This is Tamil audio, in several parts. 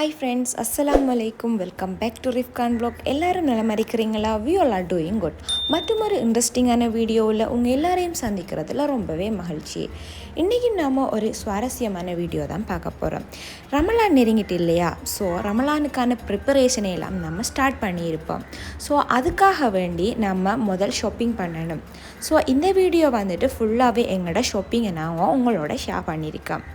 ஹாய் ஃப்ரெண்ட்ஸ், அஸ்ஸலாமு அலைக்கும். Welcome back to Rifkan vlog. எல்லோரும் நலமா இருக்கிறீங்களா? We all are doing good. மற்றும் ஒரு இன்ட்ரெஸ்டிங்கான வீடியோவில் உங்கள் எல்லாரையும் சந்திக்கிறதுல ரொம்பவே மகிழ்ச்சி. இன்றைக்கி நாம் ஒரு சுவாரஸ்யமான வீடியோ தான் பார்க்க போகிறோம். ரமலான் நெருங்கிட்டு இல்லையா? ஸோ ரமலானுக்கான ப்ரிப்பரேஷனை எல்லாம் நம்ம ஸ்டார்ட் பண்ணியிருப்போம். ஸோ அதுக்காக வேண்டி நம்ம முதல் ஷாப்பிங் பண்ணணும். ஸோ இந்த வீடியோ வந்துட்டு ஃபுல்லாகவே எங்களோட ஷாப்பிங்கை நாங்கள் உங்களோட ஷேர் பண்ணியிருக்கோம்.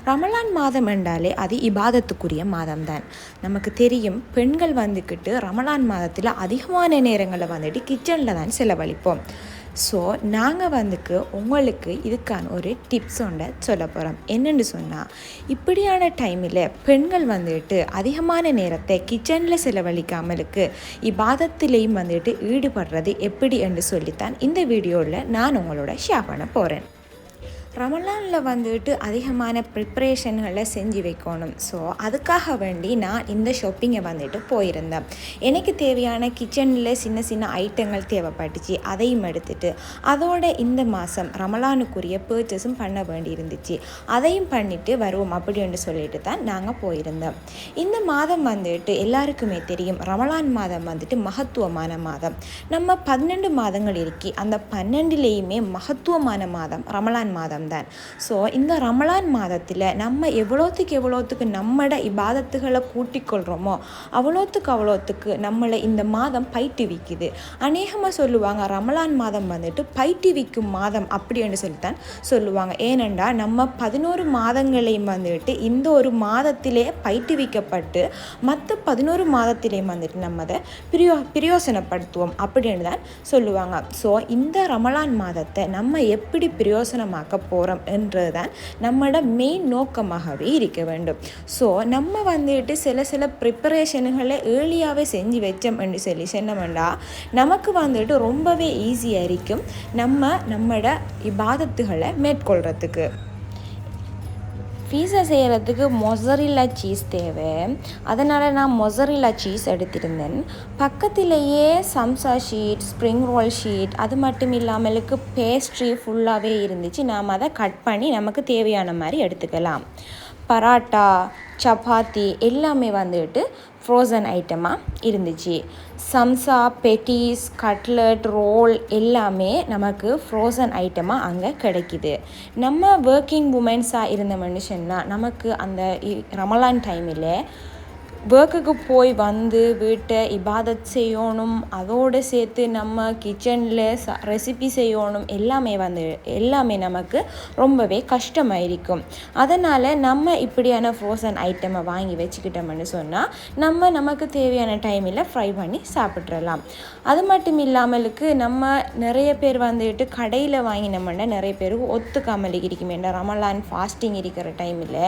ரமலான் மாதம் என்றாலே அது இபாதத்துக்குரிய மாதம்தான். நமக்கு தெரியும், பெண்கள் வந்துக்கிட்டு ரமலான் மாதத்தில் அதிகமான நேரங்களை வந்துட்டு கிச்சனில் தான் செலவழிப்போம். ஸோ நாங்கள் உங்களுக்கு இதுக்கான ஒரு டிப்ஸ் ஒன்றை சொல்ல போகிறோம். என்னென்னு சொன்னால், இப்படியான டைமில் பெண்கள் வந்துட்டு அதிகமான நேரத்தை கிச்சனில் செலவழிக்காமலுக்கு இபாதத்திலையும் வந்துட்டு ஈடுபடுறது எப்படி என்று சொல்லித்தான் இந்த வீடியோவில் நான் உங்களோட ஷேர் பண்ண போகிறேன். ரமலானில் வந்துட்டு அதிகமான ப்ரிப்ரேஷன்களை செஞ்சு வைக்கணும். ஸோ அதுக்காக வேண்டி நான் இந்த ஷாப்பிங்கை வந்துட்டு போயிருந்தேன். எனக்கு தேவையான கிச்சனில் சின்ன சின்ன ஐட்டங்கள் தேவைப்பட்டுச்சு. அதையும் எடுத்துட்டு அதோட இந்த மாதம் ரமலானுக்குரிய பர்ச்சேஸும் பண்ண வேண்டி இருந்துச்சு. அதையும் பண்ணிவிட்டு வருவோம் அப்படின்னு சொல்லிட்டு தான் நாங்கள் போயிருந்தோம். இந்த மாதம் வந்துட்டு எல்லாருக்குமே தெரியும், ரமலான் மாதம் வந்துட்டு மகத்துவமான மாதம். நம்ம 12 மாதங்கள் இருக்கி, அந்த 12லேயுமே மகத்துவமான மாதம் ரமலான் மாதம் தான். ஸோ இந்த ரமலான் மாதத்தில் நம்ம எவ்வளோத்துக்கு நம்மளோட இபாதத்துகளை கூட்டிக்கொள்கிறோமோ அவ்வளோத்துக்கு நம்மளை இந்த மாதம் பயிற்றுவிக்குது. அநேகமாக சொல்லுவாங்க, ரமலான் மாதம் வந்துட்டு பயிற்றுவிக்கும் மாதம் அப்படின்னு சொல்லித்தான் சொல்லுவாங்க. ஏனெண்டா நம்ம 11 மாதங்களையும் வந்துட்டு இந்த ஒரு மாதத்திலே பயிற்றுவிக்கப்பட்டு மற்ற 11 மாதத்திலேயும் வந்துட்டு நம்ம அதை பிரயோசனப்படுத்துவோம் அப்படின்னு தான் சொல்லுவாங்க. ஸோ இந்த ரமலான் மாதத்தை நம்ம எப்படி பிரயோசனமாக்க போகிறோம் என்றுதான் நம்மளோட மெயின் நோக்கமாகவே இருக்க வேண்டும். ஸோ நம்ம வந்துட்டு சில ப்ரிப்பரேஷன்களை ஏர்லியாகவே செஞ்சு வச்சோம் என்று சொல்லி சொன்னோம்னா நமக்கு வந்துட்டு ரொம்பவே ஈஸியாக இருக்கும் நம்மளோட இபாதத்துகளை மேற்கொள்கிறதுக்கு. பீஸா செய்கிறதுக்கு மொசரில்லா சீஸ் தேவை. அதனால் நான் மொசரில்லா சீஸ் எடுத்திருந்தேன். பக்கத்திலேயே சம்சா ஷீட், ஸ்ப்ரிங் ரோல் ஷீட், அது மட்டும் இல்லாமலுக்கு பேஸ்ட்ரி ஃபுல்லாகவே இருந்துச்சு. நாம் அதை கட் பண்ணி நமக்கு தேவையான மாதிரி எடுத்துக்கலாம். பராட்டா, சப்பாத்தி எல்லாமே வந்துட்டு ஃப்ரோசன் ஐட்டமாக இருந்துச்சு. சம்சா, பெட்டிஸ், கட்லட், ரோல் எல்லாமே நமக்கு ஃப்ரோசன் ஐட்டமாக அங்கே கிடைக்கிது. நம்ம ஒர்க்கிங் உமன்ஸாக இருந்த மனுஷன்னா நமக்கு அந்த ரமலான் டைமில் ஒர்க்குக்கு போய் வந்து வீட்டை இபாதத் செய்யணும், அதோடு சேர்த்து நம்ம கிச்சனில் ரெசிபி செய்யணும், எல்லாமே நமக்கு ரொம்பவே கஷ்டமாக இருக்கும். அதனால் நம்ம இப்படியான ஃப்ரோசன் ஐட்டமை வாங்கி வச்சுக்கிட்டோம்னு சொன்னால் நமக்கு தேவையான டைமில் ஃப்ரை பண்ணி சாப்பிட்றலாம். அது மட்டும் இல்லாமலுக்கு நம்ம நிறைய பேர் வந்துட்டு கடையில் வாங்கினோம்னா நிறைய பேருக்கு ஒத்துக்காமல் இருக்கும். ஏன்னா ரமலான் ஃபாஸ்டிங் இருக்கிற டைமில்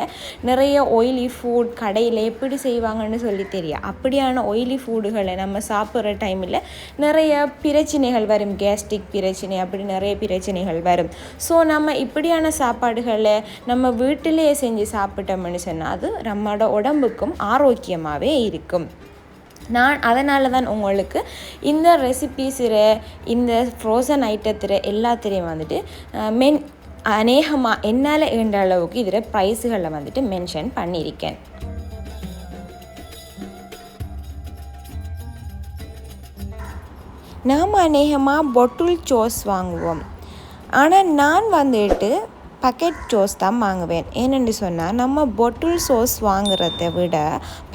நிறைய ஆயிலி ஃபுட் கடையில் எப்படி செய்வாங்கன்னு சொல்லி தெரியும். அப்படியான ஆயிலி ஃபுட்டுகளை நம்ம சாப்பிட்ற டைமில் நிறைய பிரச்சனைகள் வரும். கேஸ்ட்ரிக் பிரச்சனை, அப்படி நிறைய பிரச்சனைகள் வரும். ஸோ நம்ம இப்படியான சாப்பாடுகளை நம்ம வீட்டிலேயே செஞ்சு சாப்பிட்டோம்னு சொன்னால் அது நம்மளோட உடம்புக்கும் ஆரோக்கியமாகவே இருக்கும். நான் அதனால தான் உங்களுக்கு இந்த ரெசிபீஸில் இந்த ஃப்ரோசன் ஐட்டத்தில் எல்லாத்திலையும் வந்துட்டு அநேகமாக என்னால் என்ற அளவுக்கு இதில் ப்ரைஸுகளை வந்துட்டு மென்ஷன் பண்ணியிருக்கேன். நாம் அநேகமாக பொட்டில் சோஸ் வாங்குவோம். ஆனால் நான் வந்துட்டு பக்கெட் சோஸ் தான் வாங்குவேன். ஏனென்று சொன்னால் நம்ம பொட்டில் சோஸ் வாங்குறத விட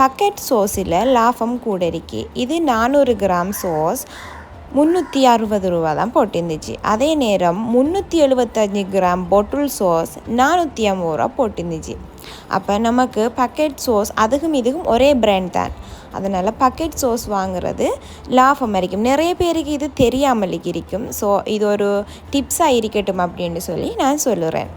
பக்கெட் சோஸில் லாபம் கூட இருக்கு. இது 400 கிராம் சோஸ் 360 ரூபா தான் போட்டிருந்துச்சு. அதே நேரம் 375 கிராம் பொட்டில் சோஸ் 450 ரூபா போட்டிருந்துச்சு. அப்போ நமக்கு பக்கெட் சோஸ் அதுக்கும் இதுக்கும் ஒரே பிராண்ட் தான். அதனால் பக்கெட் சோஸ் வாங்குறது லாபமாக இருக்கும். நிறைய பேருக்கு இது தெரியாமல் இருக்கும். ஸோ இது ஒரு டிப்ஸாக இருக்கட்டும் அப்படின்னு சொல்லி நான் சொல்லுறேன்.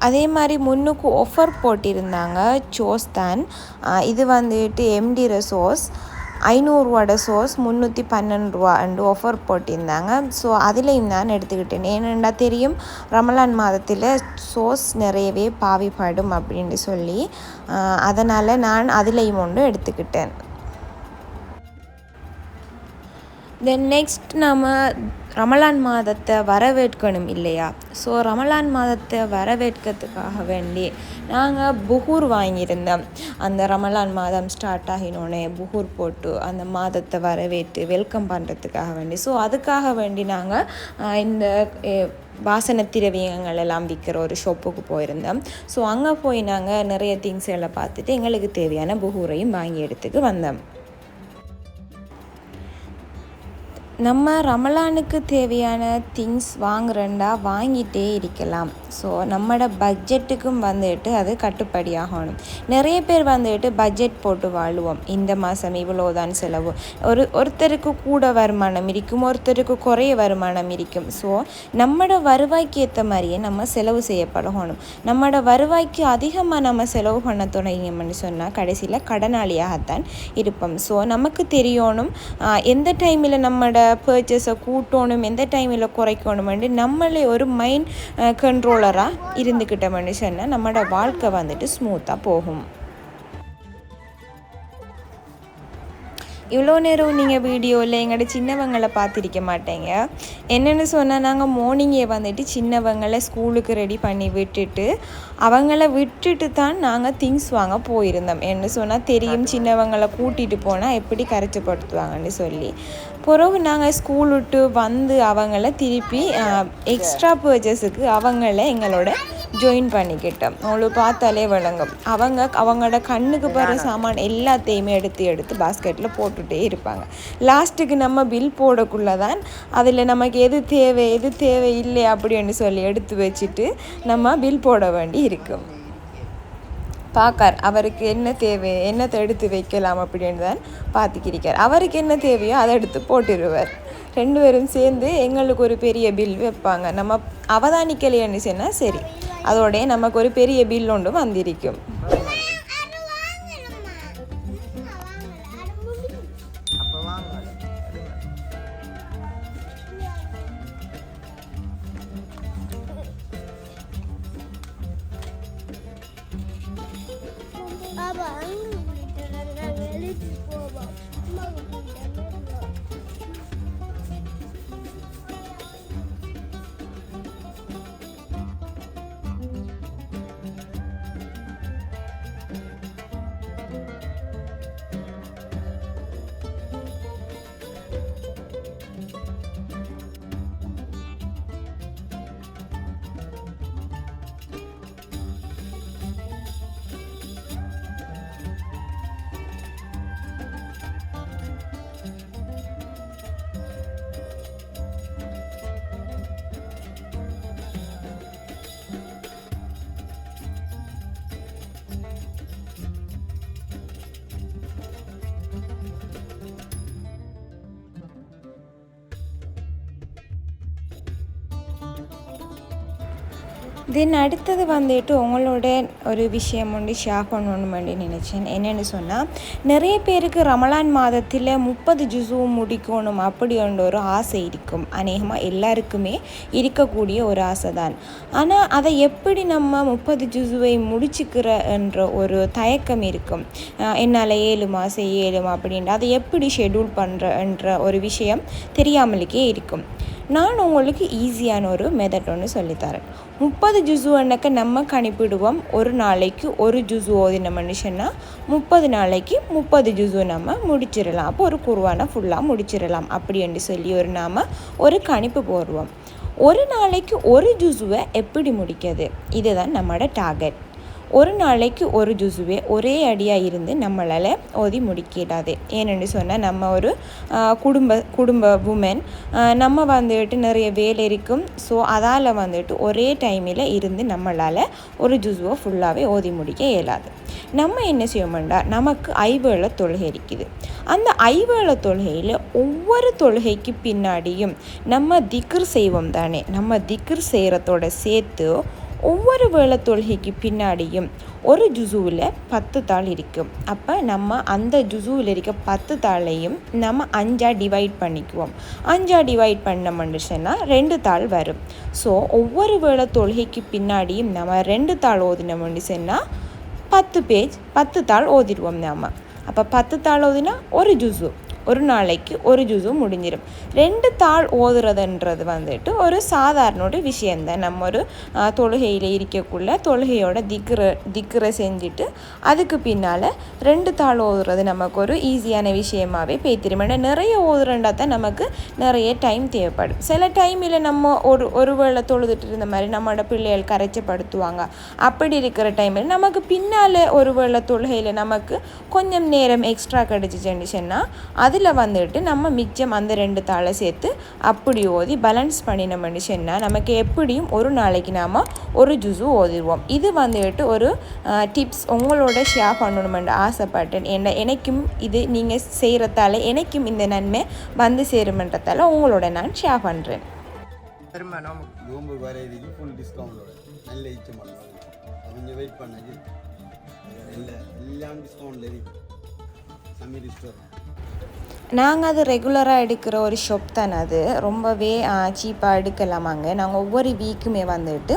அதே மாதிரி முன்னுக்கு ஆஃபர் போட்டிருந்தாங்க சோஸ் தான். இது வந்துட்டு எம்டிர சோஸ் 500 சோஸ் 312 ஆஃபர் போட்டிருந்தாங்க. ஸோ அதுலேயும் நான் எடுத்துக்கிட்டேன். ஏனெண்டா தெரியும் ரமலான் மாதத்தில் சோஸ் நிறையவே பாவிப்படும் அப்படின்னு சொல்லி, அதனால் நான் அதுலேயும் ஒன்று எடுத்துக்கிட்டேன். தென் நெக்ஸ்ட் நம்ம ரமலான் மாதத்தை வரவேற்கணும் இல்லையா? ஸோ ரமலான் மாதத்தை வரவேற்கிறதுக்காக வேண்டி நாங்கள் புகூர் வாங்கியிருந்தோம். அந்த ரமலான் மாதம் ஸ்டார்ட் ஆகினோடனே புகூர் போட்டு அந்த மாதத்தை வரவேற்று வெல்கம் பண்ணுறதுக்காக வேண்டி, ஸோ அதுக்காக வேண்டி நாங்கள் இந்த வாசனை திரவியங்கள் எல்லாம் விற்கிற ஒரு ஷாப்புக்கு போயிருந்தோம். ஸோ அங்கே போய் நாங்கள் நிறைய திங்ஸ் எல்லாம் பார்த்துட்டு எங்களுக்கு தேவையான புகூரையும் வாங்கி எடுத்துட்டு வந்தோம். நம்ம ரமலானுக்கு தேவையான திங்ஸ் வாங்குறேன்டா வாங்கிட்டே இருக்கலாம். ஸோ நம்மளோட பட்ஜெட்டுக்கும் வந்துட்டு அது கட்டுப்படியாகணும். நிறைய பேர் வந்துட்டு பட்ஜெட் போட்டு வாழுவோம். இந்த மாதம் இவ்வளோதான் செலவு. ஒருத்தருக்கு கூட வருமானம் இருக்கும், ஒருத்தருக்கு குறைய வருமானம் இருக்கும். ஸோ நம்மளோட வருவாய்க்கு ஏற்ற மாதிரியே நம்ம செலவு செய்ய பழகணும். நம்மளோட வருவாய்க்கு அதிகமாக நம்ம செலவு பண்ண தொடங்கினோம்னு சொன்னால் கடைசியில் கடனாளியாகத்தான் இருப்போம். ஸோ நமக்கு தெரியணும் எந்த டைமில் நம்மளோட பர்ச்சேஸை கூட்டணும், எந்த டைமில் குறைக்கணுமெண்டு நம்மளே ஒரு மைண்ட் கண்ட்ரோலராக இருந்துக்கிட்டோம்னு சொன்னால் நம்மளோட வாழ்க்கை வந்துட்டு ஸ்மூத்தாக போகும். இவ்வளோ நேரம் நீங்கள் வீடியோவில் எங்களோட சின்னவங்களை பார்த்துருக்க மாட்டேங்க. என்னென்னு சொன்னால் நாங்கள் மார்னிங்கே வந்துட்டு சின்னவங்களை ஸ்கூலுக்கு ரெடி பண்ணி விட்டுட்டு அவங்கள விட்டுட்டு தான் நாங்கள் திங்ஸ் வாங்க போயிருந்தோம். என்ன சொன்னால் தெரியும் சின்னவங்களை கூட்டிகிட்டு போனால் எப்படி கரைச்சப்படுத்துவாங்கன்னு சொல்லி. பிறகு நாங்கள் ஸ்கூல் விட்டு வந்து அவங்கள திருப்பி எக்ஸ்ட்ரா பர்ச்சேஸுக்கு அவங்கள எங்களோட ஜாயின் பண்ணிக்கிட்டோம். அவங்களுக்கு பார்த்தாலே விளங்கும். அவங்களோட கண்ணுக்கு போகிற சாமான் எல்லாத்தையுமே எடுத்து பாஸ்கெட்டில் போட்டுகிட்டே இருப்பாங்க. லாஸ்ட்டுக்கு நம்ம பில் போடக்குள்ளே தான் அதில் நமக்கு எது தேவை இல்லை அப்படின்னு சொல்லி எடுத்து வச்சுட்டு நம்ம பில் போட வேண்டி இருக்கும். பார்க்கார் அவருக்கு என்ன தேவை, என்னத்தை எடுத்து வைக்கலாம் அப்படின்னு தான் பார்த்துக்கிறிக்கார். அவருக்கு என்ன தேவையோ அதை எடுத்து போட்டுருவார். 2 பேரும் சேர்ந்து எங்களுக்கு ஒரு பெரிய பில் வைப்பாங்க. நம்ம அவதானிக்கலைன்னு சொன்னால் சரி, அதோடய நமக்கு ஒரு பெரிய பில் ஒன்று வந்திருக்கும். தென் அடுத்தது வந்துட்டு உங்களோட ஒரு விஷயம் ஒன்று ஷேர் பண்ணணுமென்னு நினச்சேன். என்னென்னு சொன்னால் நிறைய பேருக்கு ரமலான் மாதத்தில் 30 ஜுஸும் முடிக்கணும் அப்படின்ற ஒரு ஆசை இருக்கும். அநேகமாக எல்லாருக்குமே இருக்கக்கூடிய ஒரு ஆசை தான். ஆனால் அதை எப்படி நம்ம 30 ஜுஸுவை முடிச்சுக்கிற என்ற ஒரு தயக்கம் இருக்கும். என்னால் 7 மாதம் 7 அப்படின்ட்டு அதை எப்படி ஷெட்யூல் பண்ணுறன்ற ஒரு விஷயம் தெரியாமலுக்கே இருக்கும். நான் உங்களுக்கு ஈஸியான ஒரு மெத்தட் ஒன்று சொல்லித்தரேன். 30 ஜுஸுவன்னக்க நம்ம கணிப்பிடுவோம். ஒரு நாளைக்கு ஒரு ஜுஸு ஓதின மனுஷன்னா 30 நாளைக்கு 30 ஜுஸு நம்ம முடிச்சிடலாம். அப்போ ஒரு குர்ஆனை ஃபுல்லாக முடிச்சிடலாம் அப்படின்னு சொல்லி ஒரு கணிப்பு போடுவோம். ஒரு நாளைக்கு ஒரு ஜுஸுவை எப்படி முடிக்கிறது, இதுதான் நம்மளோட டார்கெட். ஒரு நாளைக்கு ஒரு ஜுஸுவே ஒரே அடியாக இருந்து நம்மளால் ஓதி முடிக்கிடாது. ஏன்னு சொன்னால் நம்ம ஒரு குடும்ப உமன், நம்ம வந்துட்டு நிறைய வேலை இருக்கும். ஸோ அதால் வந்துட்டு ஒரே டைமில் இருந்து நம்மளால் ஒரு ஜுஸுவை ஃபுல்லாகவே ஓதி முடிக்க இயலாது. நம்ம என்ன செய்வோம்டா, நமக்கு 5 வேளை தொழுகை இருக்குது. அந்த 5 வேளை தொழுகையில் ஒவ்வொரு தொழுகைக்கு பின்னாடியும் நம்ம திக்ர் செய்வோம் தானே. நம்ம திக்ர் செய்கிறதோட சேர்த்து ஒவ்வொரு வேளை தொழுகைக்கு பின்னாடியும் ஒரு ஜுசுவில் 10 தாள் இருக்கும். அப்போ நம்ம அந்த ஜுசுவில் இருக்க 10 தாளையும் நம்ம 5ஆக டிவைட் பண்ணிக்குவோம். 5ஆக டிவைட் பண்ணோம்னு சொன்னால் 2 தாள் வரும். ஸோ ஒவ்வொரு வேளை தொழுகைக்கு பின்னாடியும் நம்ம 2 தாள் ஓதினோம்னு சொன்னால் 10 தாள் ஓதிடுவோம் நாம். அப்போ 10 தாள் ஓதினா ஒரு ஜுசு, ஒரு நாளைக்கு ஒரு ஜுசு முடிஞ்சிடும். 2 தாள் ஓதுறதுன்றது வந்துட்டு ஒரு சாதாரண ஒரு விஷயந்தான். நம்ம ஒரு தொழுகையில் இருக்கக்குள்ள தொழுகையோட திக்ரை செஞ்சுட்டு அதுக்கு பின்னால் 2 தாள் ஓதுறது நமக்கு ஒரு ஈஸியான விஷயமாகவே பேத்திரும். ஏன்னா நிறைய ஓதுறண்டா தான் நமக்கு நிறைய டைம் தேவைப்படும். சில டைமில் நம்ம ஒரு வேளை தொழுதுட்டு இருந்த மாதிரி நம்மளோட பிள்ளைகள் கரைச்சப்படுத்துவாங்க. அப்படி இருக்கிற டைமில் நமக்கு பின்னால் ஒரு வேளை தொழுகையில் நமக்கு கொஞ்சம் நேரம் எக்ஸ்ட்ரா கிடச்சிச்சுன்னு சொன்னால் அதில் வந்துட்டு நம்ம மிச்சம் அந்த 2 தாளை சேர்த்து அப்படி ஓதி பேலன்ஸ் பண்ணினோம்னு சொன்னால் நமக்கு எப்படியும் ஒரு நாளைக்கு நாம் ஒரு ஜுசு ஓதிடுவோம். இது வந்துட்டு ஒரு டிப்ஸ் உங்களோட ஷேர் பண்ணணுமென்று ஆசைப்பட்டேன். எனக்கும் இது நீங்கள் செய்கிறதால எனக்கும் இந்த நன்மை வந்து சேருமென்றதால உங்களோட நான் ஷேர் பண்ணுறேன். நோம்பு வரையிக்கு ஃபுல் டிஸ்கவுண்டோட நல்ல கொஞ்சம் வெயிட் பண்ணது எல்லாம் டிஸ்கவுண்டில் இருக்கு. சமீர் ஸ்டோர் நாங்கள் அது ரெகுலராக எடுக்கிற ஒரு ஷாப் தானே. அது ரொம்பவே சீப்பாக எடுக்கலாமாங்க. நாங்கள் ஒவ்வொரு வீக்குமே வந்துட்டு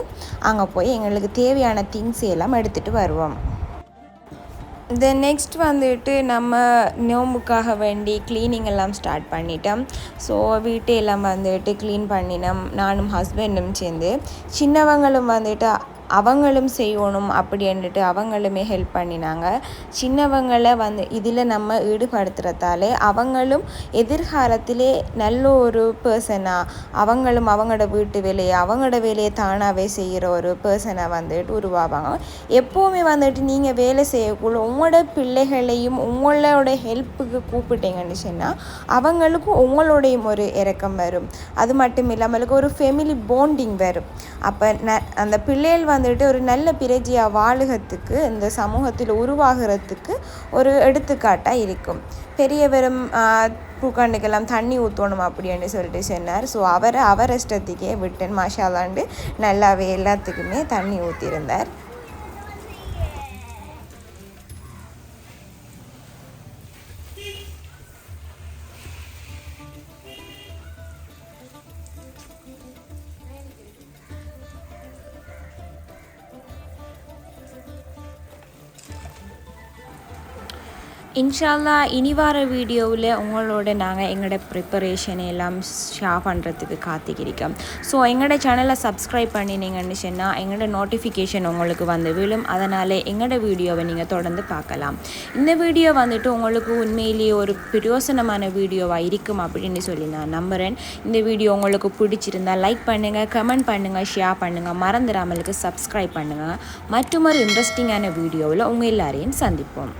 அங்கே போய் எங்களுக்கு தேவையான திங்ஸ் எல்லாம் எடுத்துகிட்டு வருவோம். தென் நெக்ஸ்ட் வந்துட்டு நம்ம நோம்புக்காக வேண்டி க்ளீனிங் எல்லாம் ஸ்டார்ட் பண்ணிட்டோம். ஸோ வீட்டையெல்லாம் வந்துட்டு க்ளீன் பண்ணினோம். நானும் ஹஸ்பண்டும் சேர்ந்து. சின்னவங்களும் வந்துட்டு அவங்களும் செய்யணும் அப்படின்ட்டு அவங்களுமே ஹெல்ப் பண்ணினாங்க. சின்னவங்களை இதில் நம்ம ஈடுபடுத்துகிறதாலே அவங்களும் எதிர்காலத்திலே நல்ல ஒரு பர்சனாக அவங்களும் அவங்களோட வீட்டு வேலையை அவங்களோட வேலையை தானாகவே செய்கிற ஒரு பர்சனாக வந்துட்டு உருவாவாங்க. எப்போவுமே வந்துட்டு நீங்கள் வேலை செய்யக்குள்ள உங்களோட பிள்ளைகளையும் உங்களோட ஹெல்ப்புக்கு கூப்பிட்டீங்கன்னு சொன்னால் அவங்களுக்கும் உங்களோடையும் ஒரு இறக்கம் வரும். அது மட்டும் இல்லாமல் ஒரு ஃபேமிலி பாண்டிங் வரும். அப்போ அந்த பிள்ளைகள் வந்துட்டு ஒரு நல்ல பிரஜையாக வாழுகிறதுக்கு இந்த சமூகத்தில் உருவாகிறதுக்கு ஒரு எடுத்துக்காட்டாக இருக்கும். பெரியவரும் பூக்காண்டுக்கெல்லாம் தண்ணி ஊற்றணும் அப்படின்னு சொல்லிட்டு சொன்னார். ஸோ அவர் இஷ்டத்துக்கே விட்டேன். மாஷாலாண்டு நல்லாவே எல்லாத்துக்குமே தண்ணி ஊற்றிருந்தார். இன்ஷால்லா இனி வர வீடியோவில் உங்களோட நாங்கள் எங்களோட ப்ரிப்பரேஷன் எல்லாம் ஷேர் பண்ணுறதுக்கு காத்துக்கிருக்கோம். ஸோ எங்களோட சேனலை சப்ஸ்கிரைப் பண்ணினீங்கன்னு சொன்னால் எங்களோட நோட்டிஃபிகேஷன் உங்களுக்கு வந்து விழும். அதனால் எங்களோட வீடியோவை நீங்கள் தொடர்ந்து பார்க்கலாம். இந்த வீடியோ வந்துட்டு உங்களுக்கு உண்மையிலேயே ஒரு பிரயோசனமான வீடியோவாக இருக்கும் அப்படின்னு சொல்லி நான் நம்புகிறேன். இந்த வீடியோ உங்களுக்கு பிடிச்சிருந்தால் லைக் பண்ணுங்கள், கமெண்ட் பண்ணுங்கள், ஷேர் பண்ணுங்கள், மறந்துடாமலுக்கு சப்ஸ்கிரைப் பண்ணுங்கள். மற்றும் ஒரு இன்ட்ரெஸ்டிங்கான வீடியோவில் உங்கள் எல்லாரையும் சந்திப்போம்.